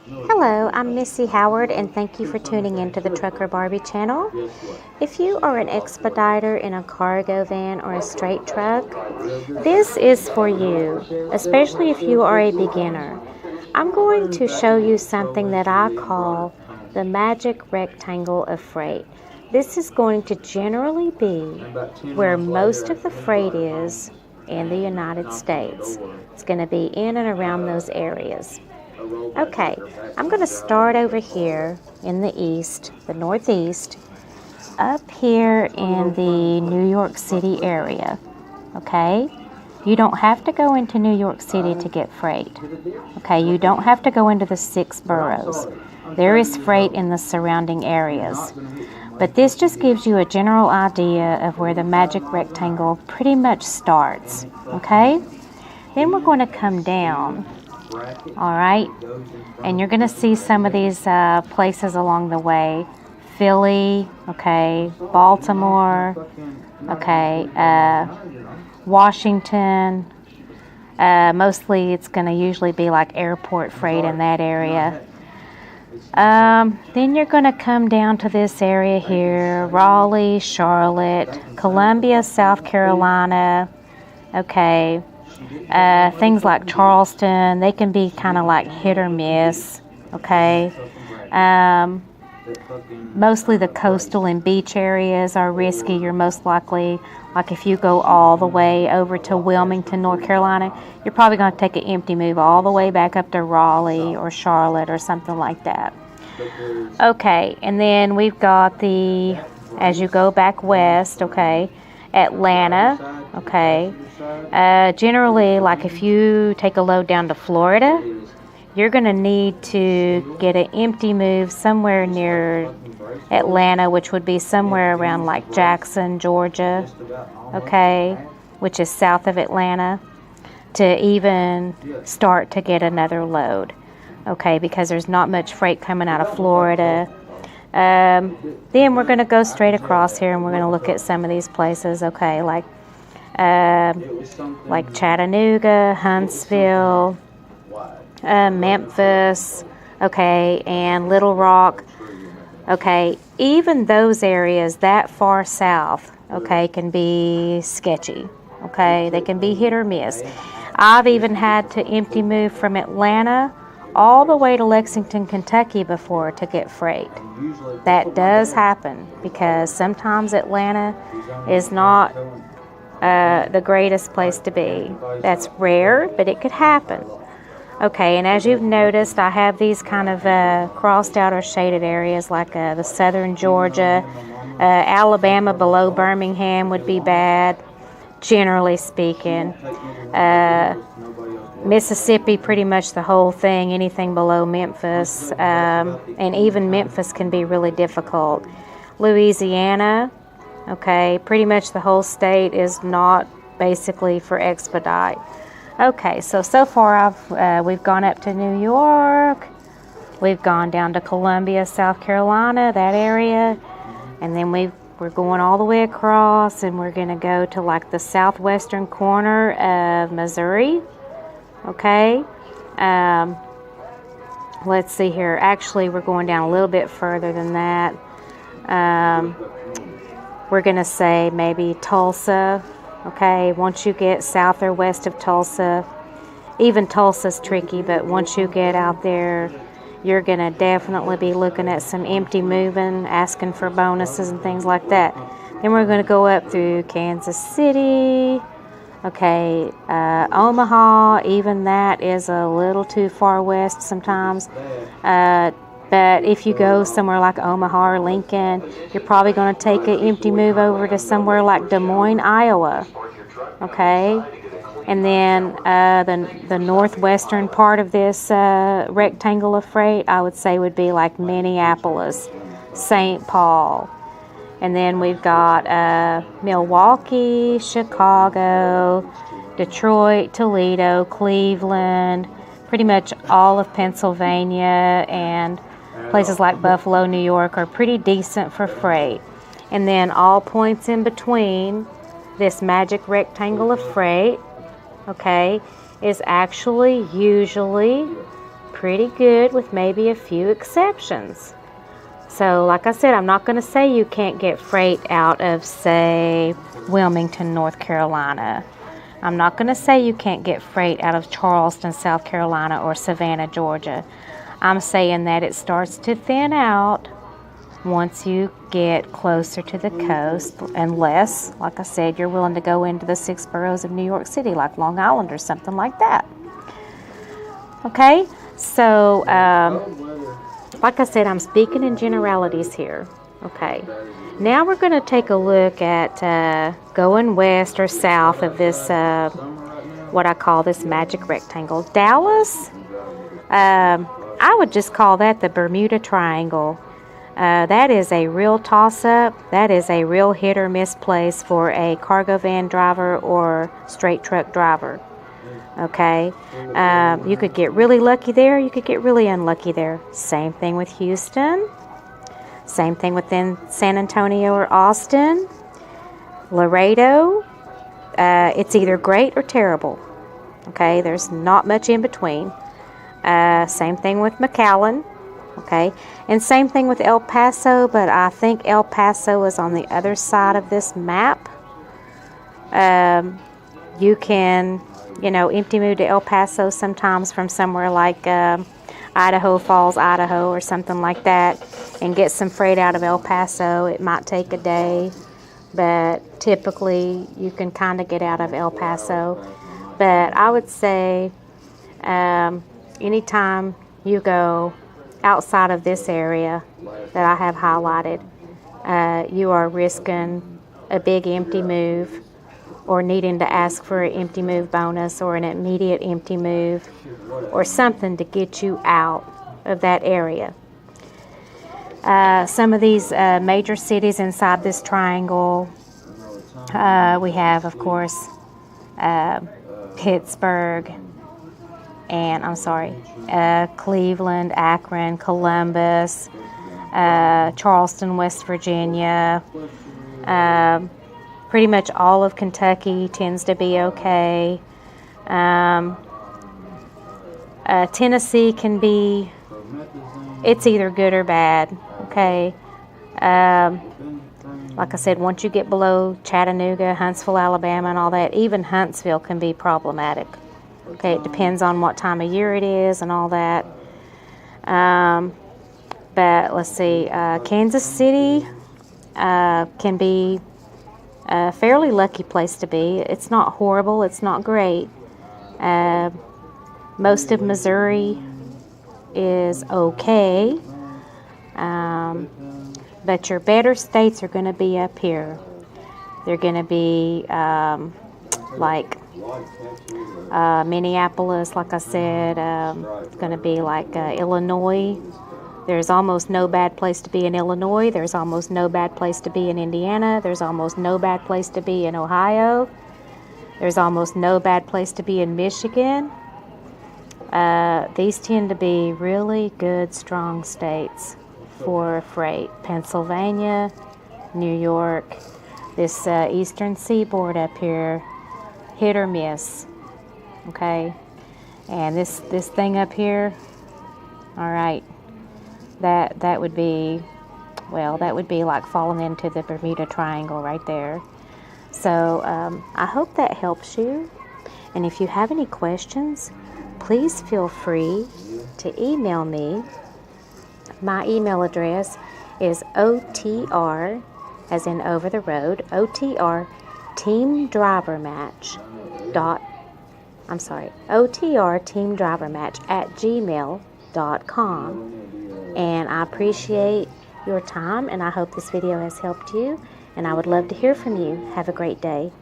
Hello, I'm Missy Howard, and thank you for tuning into the Trucker Barbie channel. If you are an expediter in a cargo van or a straight truck, this is for you, especially if you are a beginner. I'm going to show you something that I call the magic rectangle of freight. This is going to generally be where most of the freight is in the United States. It's going to be in and around those areas. Okay, I'm going to start over here in the east, the northeast, up here in the New York City area. Okay, you don't have to go into New York City to get freight. Okay, you don't have to go into the 6 boroughs. There is freight in the surrounding areas. But this just gives you a general idea of where the magic rectangle pretty much starts. Okay, then we're going to come down. All right, and you're going to see some of these places along the way. Philly, okay, Baltimore, okay, Washington. Mostly it's going to usually be like airport freight in that area. Then you're going to come down to this area here, Raleigh, Charlotte, Columbia, South Carolina, okay. Things like Charleston, they can be kind of like hit or miss, okay. Mostly the coastal and beach areas are risky. You're most likely, like if you go all the way over to Wilmington, North Carolina, you're probably going to take an empty move all the way back up to Raleigh or Charlotte or something like that. Okay, and then we've got as you go back west, okay, Atlanta, okay. Generally, like if you take a load down to Florida, you're going to need to get an empty move somewhere near Atlanta, which would be somewhere around like Jackson, Georgia, okay, which is south of Atlanta, to even start to get another load, okay, because there's not much freight coming out of Florida. Then we're going to go straight across here and we're going to look at some of these places, okay, like Chattanooga, Huntsville, Memphis, okay, and Little Rock, okay. Even those areas that far south, okay, can be sketchy, okay. They can be hit or miss. I've even had to empty move from Atlanta all the way to Lexington, Kentucky before to get freight. That does happen because sometimes Atlanta is not the greatest place to be. That's rare, but it could happen. Okay, and as you've noticed, I have these kind of crossed out or shaded areas like the southern Georgia. Alabama below Birmingham would be bad, generally speaking. Mississippi, pretty much the whole thing, anything below Memphis, and even Memphis can be really difficult. Louisiana, okay, pretty much the whole state is not basically for expedite. Okay, so far we've gone up to New York, we've gone down to Columbia, South Carolina, that area, and then we're going all the way across, and we're going to go to like the southwestern corner of Missouri. Okay, let's see here. Actually, we're going down a little bit further than that. We're going to say maybe Tulsa. Okay, once you get south or west of Tulsa, even Tulsa's tricky, but once you get out there, you're going to definitely be looking at some empty moving, asking for bonuses and things like that. Then we're going to go up through Kansas City. Okay, Omaha, even that is a little too far west sometimes. But if you go somewhere like Omaha or Lincoln, you're probably going to take an empty move over to somewhere like Des Moines, Iowa. Okay, and then the northwestern part of this rectangle of freight, I would say, would be like Minneapolis, St. Paul. And then we've got Milwaukee, Chicago, Detroit, Toledo, Cleveland, pretty much all of Pennsylvania, and places like Buffalo, New York are pretty decent for freight. And then all points in between this magic rectangle of freight, okay, is actually usually pretty good with maybe a few exceptions. So like I said, I'm not going to say you can't get freight out of, say, Wilmington, North Carolina. I'm not going to say you can't get freight out of Charleston, South Carolina, or Savannah, Georgia. I'm saying that it starts to thin out once you get closer to the coast, unless, like I said, you're willing to go into the 6 boroughs of New York City, like Long Island or something like that. Okay, so like I said, I'm speaking in generalities here. Okay, now we're going to take a look at going west or south of this, what I call this magic rectangle. Dallas, I would just call that the Bermuda Triangle. That is a real toss-up. That is a real hit or miss place for a cargo van driver or straight truck driver. Okay, you could get really lucky there. You could get really unlucky there. Same thing with Houston. Same thing within San Antonio or Austin. Laredo, it's either great or terrible. Okay, there's not much in between. Same thing with McAllen. Okay, and same thing with El Paso, but I think El Paso is on the other side of this map. You can, empty move to El Paso sometimes from somewhere like Idaho Falls, Idaho, or something like that, and get some freight out of El Paso. It might take a day, but typically you can kind of get out of El Paso. But I would say anytime you go outside of this area that I have highlighted, you are risking a big empty move, or needing to ask for an empty move bonus or an immediate empty move or something to get you out of that area. Some of these major cities inside this triangle, we have, of course, Pittsburgh, and Cleveland, Akron, Columbus, Charleston, West Virginia. Pretty much all of Kentucky tends to be okay. Tennessee can be, it's either good or bad, okay? Like I said, once you get below Chattanooga, Huntsville, Alabama, and all that, even Huntsville can be problematic. Okay, it depends on what time of year it is and all that. But let's see, Kansas City can be a fairly lucky place to be. It's not horrible, it's not great. Most of Missouri is okay. But your better states are going to be up here. They're going to be like Minneapolis, like I said. It's going to be like Illinois. There's almost no bad place to be in Illinois. There's almost no bad place to be in Indiana. There's almost no bad place to be in Ohio. There's almost no bad place to be in Michigan. These tend to be really good, strong states for freight. Pennsylvania, New York, this eastern seaboard up here, hit or miss. Okay, and this thing up here, all right. That would be, well, that would be like falling into the Bermuda Triangle right there. So I hope that helps you. And if you have any questions, please feel free to email me. My email address is OTR, as in over the road, OTR teamdrivermatch @gmail.com. And I appreciate your time, and I hope this video has helped you, and I would love to hear from you. Have a great day.